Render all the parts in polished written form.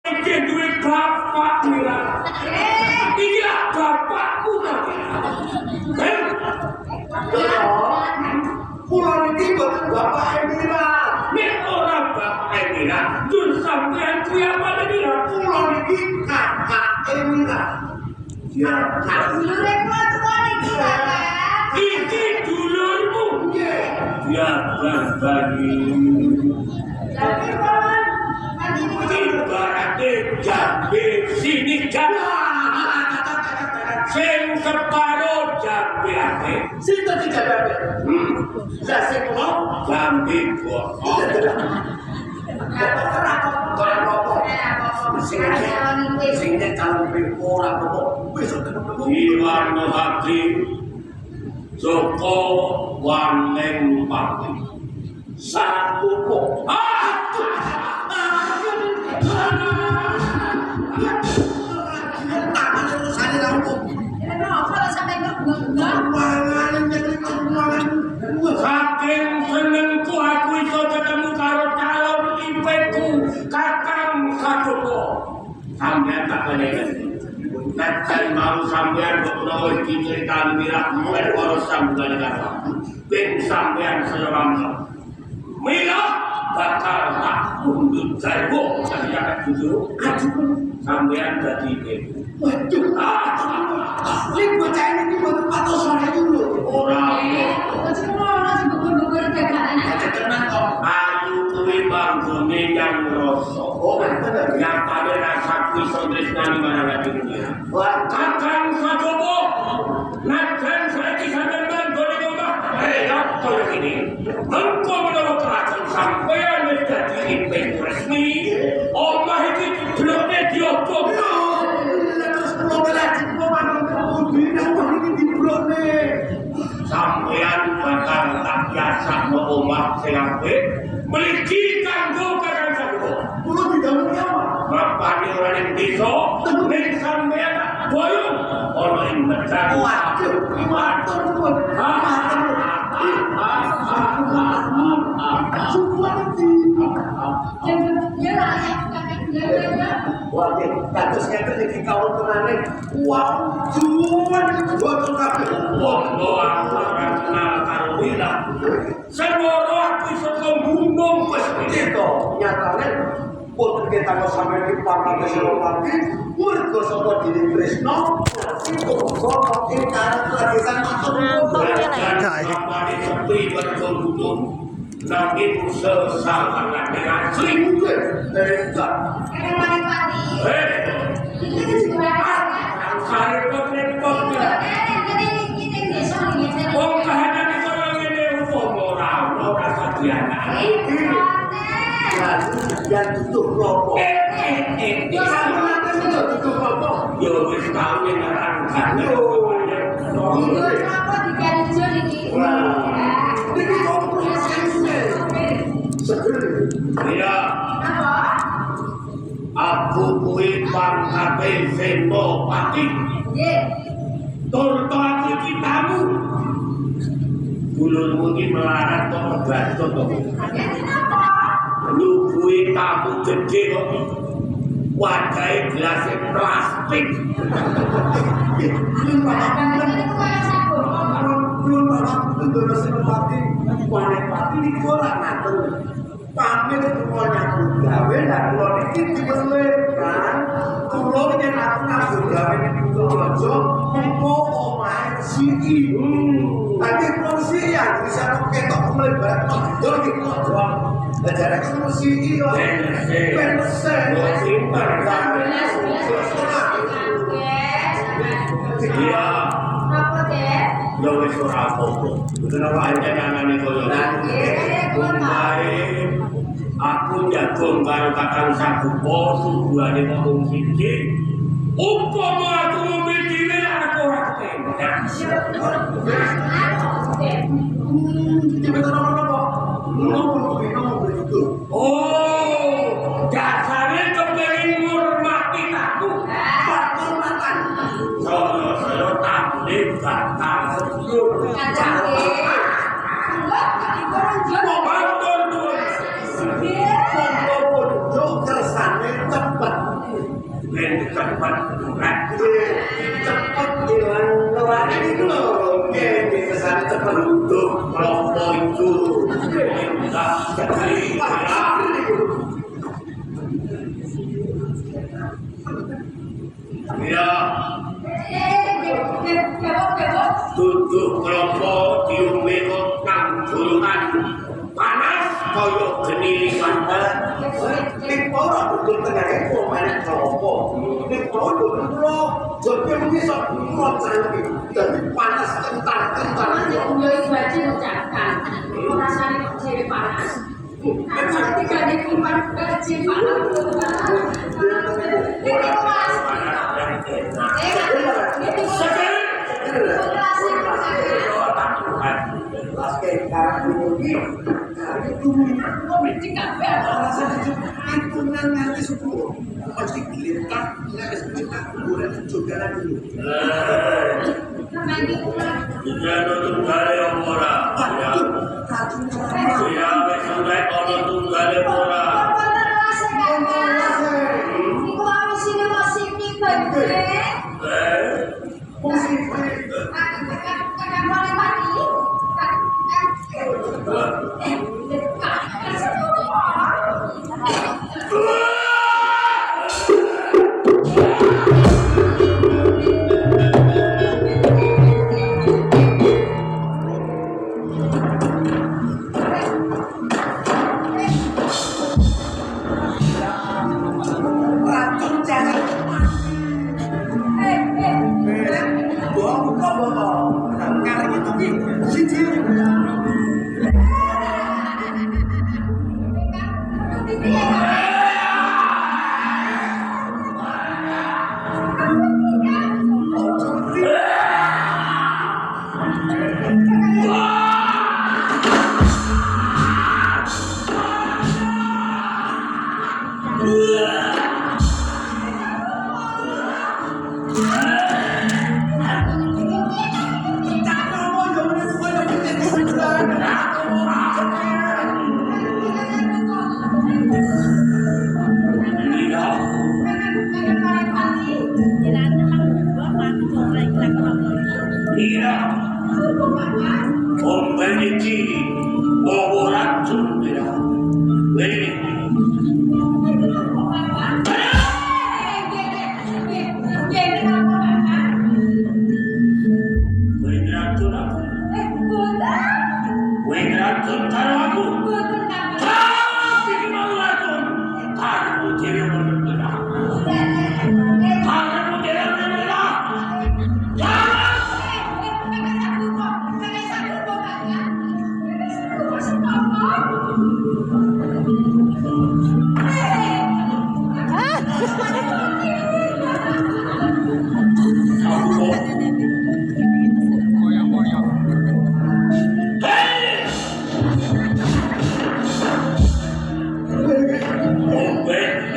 Iki duwe bapak mira. Iki lah bapakku tapi. Pulau ini bukan bapak Emira. Nek ora bapak Emira, dun sampean kuwi apa Emira? Pulau ini kakak Emira. Ya, Dulure tua iki kakak. Iki dulurmu. Ya bagi. Tapi kon Ibaratnya jambe sini jambe. Sing separo jambe ate. sing tadi jabe. Lah sing kulo Jambe kok. ora apa-apa. Sing nek kalon ora apa-apa. Wis ketemu. Iwan Hati Joko Waneng Pati Satu kok. Tangan urusane rampung. Mangan jadi mangan. Saking senengku aku iso ketemu karo calon impeku Kakang Sajoko. Sampeyan tak pengen. Nek mau sampeyan kok menawa iki crita mirah karo sambungan karo. Ben sampeyan selama. Mila bakal tak mundur jarwo dadi kakak jujur. Sampeyan dadi ibu. Waduh. Ini bocah ini buat patosan dulu. Ora Aja tenang kok. ayu kuwi banggone yang rasa. Oh, bener. Nyatane rasaku iso tresnani marang dunia. Wah, Kakang Sajoko, najan saiki sampeyan banggone omah. Ya kaya ini. Engko menawa kelakon sampeyan wis dadi impian resmi, omah iki blokne diobok. terus pulau belati mangan dina omah iki dibrone. Sampeyan bakal tak biasa no omah sing apik, mligi kanggo Kakang Sajoko. Pulau dibangun apa? Bapakne ora ning desa, ning sampeyan boyong ana ing Medan. Waduh, matur nuwun. Matur nuwun. Semua iki. Waduh, kados ngeten iki kawon tenane. Wah, juwan iki botol kabeh. Wong aku ora kenal karo Wira. Semoro aku iso gunung wis Itu nyatane putri kita kok sampai di Pangkal Senopati, murga saka Dini Tresno, itu kok kita lagi sama Bapakne sepi berkumpul. Nanging sesawangan asli. enggak. Sare repot-repot. Wong kahanane kaya ngene wong ora sadiana. Yang tutup kelompok. Yo wis tau ngarang kan. Ini Ya, aku kuwi pangkate Senopati. Tur aku iki tamu. Dulurmu iki melarat kok megasto to. Lu kuwi tamu gede kok. Wajahe gelas plastik. Pamit semuanya gawe dan kula niki diperlekan kula yen aku nganggo gawe niki Purworejo engko omahe siki. Tapi kursi ya bisa ketok melebar dol iki kok doang. Lah jarane kursi iki yo pensen. Iya. Yo wis ora apa-apa. Kenapa aja nangane koyo aku jagung karo Kakang Sagupo suguhane ngomong siji. Upama aku ngombe dhewe aku ora kepengen. Oh, dasare kepengin ngurmati tamu. Hormatan. Saya tamu bakal sejuk. Kersane cepet. Ben cepat berat. Cepat hilang lewat itu loh. Oke, kesan cepat Untuk kelompok itu minta jadi ya tujuh kelompok diumbe nang julukan panas koyo geni liwat. Lipo ora betul tengahnya pemain kelompok. Lipo dulu jadi bisa ngoceh jadi panas kental. Memiliki bawa racun tidak. Racun aku. Racun kalau aku. Tapi mau racun. Aku tidak bergerak. Aku tidak bergerak.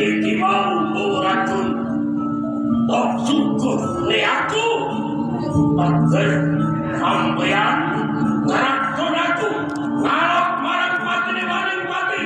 Iki mau racun. Tok syukur le aku. Pakai sampean racun aku. Ngarap marang mati di maning mati.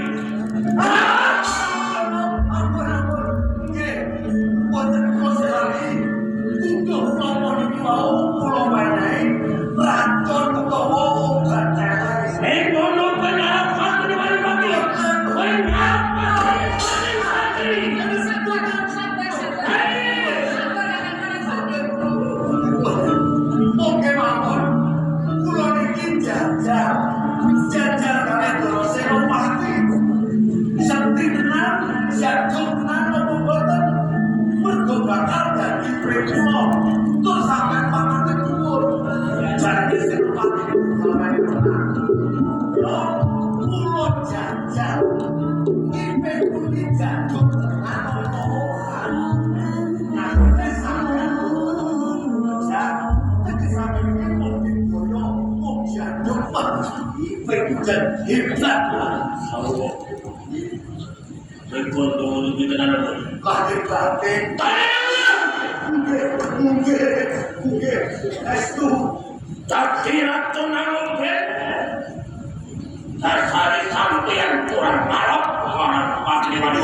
Sampai yang kurang marah, orang pakai mana?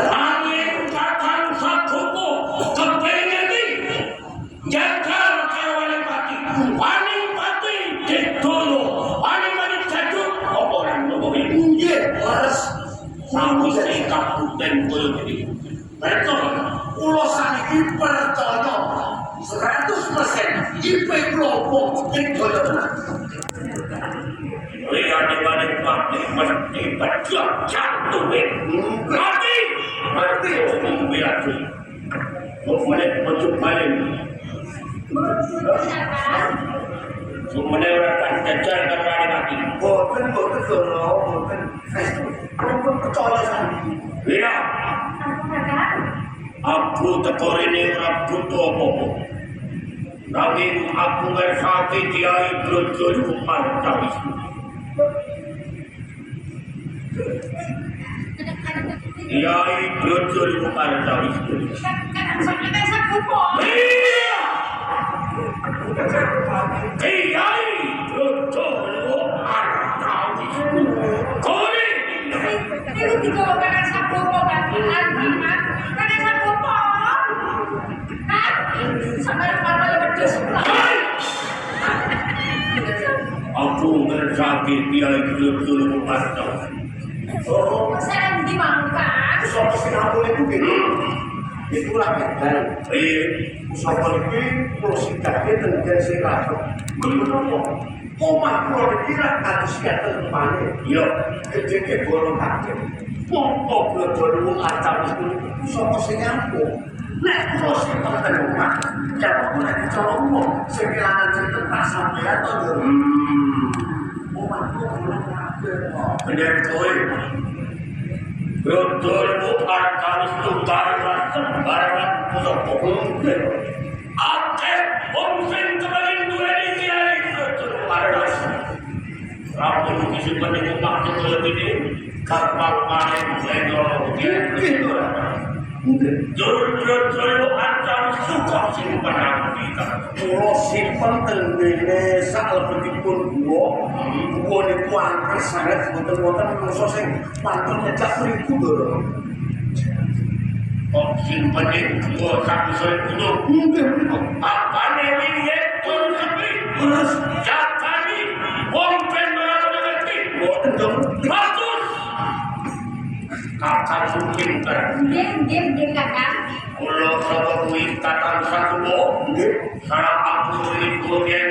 Angin kata koyo iki. Betul. Kulo saniki percaya 100% IP kelompok ing boyo tenan. Lihat di balik mesti berjuang jatuh. Mati. Mati. Mati. Boleh mencuk balik. Semuanya orang jajar karena mati. Boten lho, boten. Kulo percaya saniki. Lihat. Aku tekor ini ora butuh apa-apa. Nanging aku ngersake Kiai Brojo Umar Cawisnu. Kiai Brojo Umar Cawisnu. Iya. Kiai Brojo Umar Cawisnu. Kori. Itu tiga orang sapu kan kan sapu kan sampai kalau berdua sebelah. Aku ngersake Kiai Brojo Umar Cawisnu. Oh, Saya dimangkan. sapa sing aku iku gini. Iku lah kan. Iya. Sapa iki kulo sikake tenggen sing raso. Menapa? Omah kulo iki ra kados katen tempane. Iya. Gedhe bolong kabeh. Mongko kulo acap iku sapa sing aku. Nek kulo sing tenggen omah, jare kulo dicolongno sing kelangan cerita tak sampeyan to lho. Omah kulo bolong kabeh. Bener kowe. Betul akan barang sembarangan pusok akeh wong sing kembali duweni kiai betul paras. Rampung isi penting waktu lebih kapal main lego gitu. Jor ancam suka simpan kita. Kulo simpen tengene salebetipun kulo niku angker sanget boten-boten menungso sing pantun nyecak mriku lho. Kok simpan itu satu sore itu. Apa nih wingi tur sepi? Terus jatani wong penora ngerti. Boten dong. Bagus. Kakak mungkin kan. Dia kakak. Kalau sama kuih tatang satu bo, Nggih. sarap aku ini kemudian